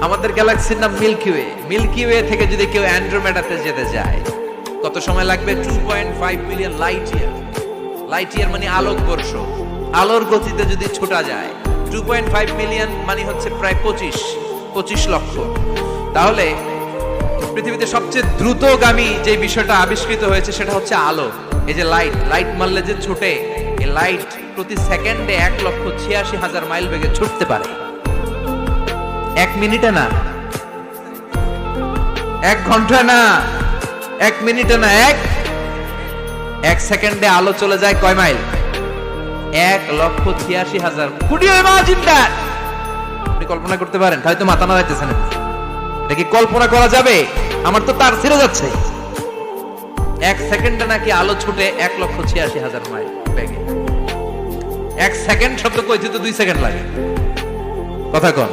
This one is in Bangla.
আমাদের গ্যালাক্সির নাম মিল্কি ওয়ে। মিল্কি ওয়ে থেকে যদি কেউ অ্যান্ড্রোমেডাতে যেতে যায়, কত সময় লাগবে? 2.5 million light year. Light year মানে আলোক বর্ষ। আলোর গতিতে যদি ছোটা যায় 2.5 মিলিয়ন মানে হচ্ছে প্রায় 25 লক্ষ। তাহলে পৃথিবীতে সবচেয়ে দ্রুতগামী যে বিষয়টা আবিষ্কৃত হয়েছে সেটা হচ্ছে আলো। এই যে লাইট মারলে যে ছুটে, এই লাইট প্রতি সেকেন্ডে 1,86,000 মাইল বেগে ছুটতে পারে। 1 মিনিটে না, 1 ঘন্টা না, 1 মিনিটে না, 1 সেকেন্ডে আলো চলে যায় কয় mile? 1,86,000। Could you imagine that? আপনি কল্পনা করতে পারেন? হয়তো মাথা নাড়াইতেছেন। এটা কি কল্পনা করা যাবে? আমার তো তার ছিঁড়ে যাচ্ছে। 1 সেকেন্ডে নাকি আলো ছুটে 1,86,000 মাইল বেগে। 1 সেকেন্ড শব্দ কইতে তো 2 সেকেন্ড লাগে। কথা কন।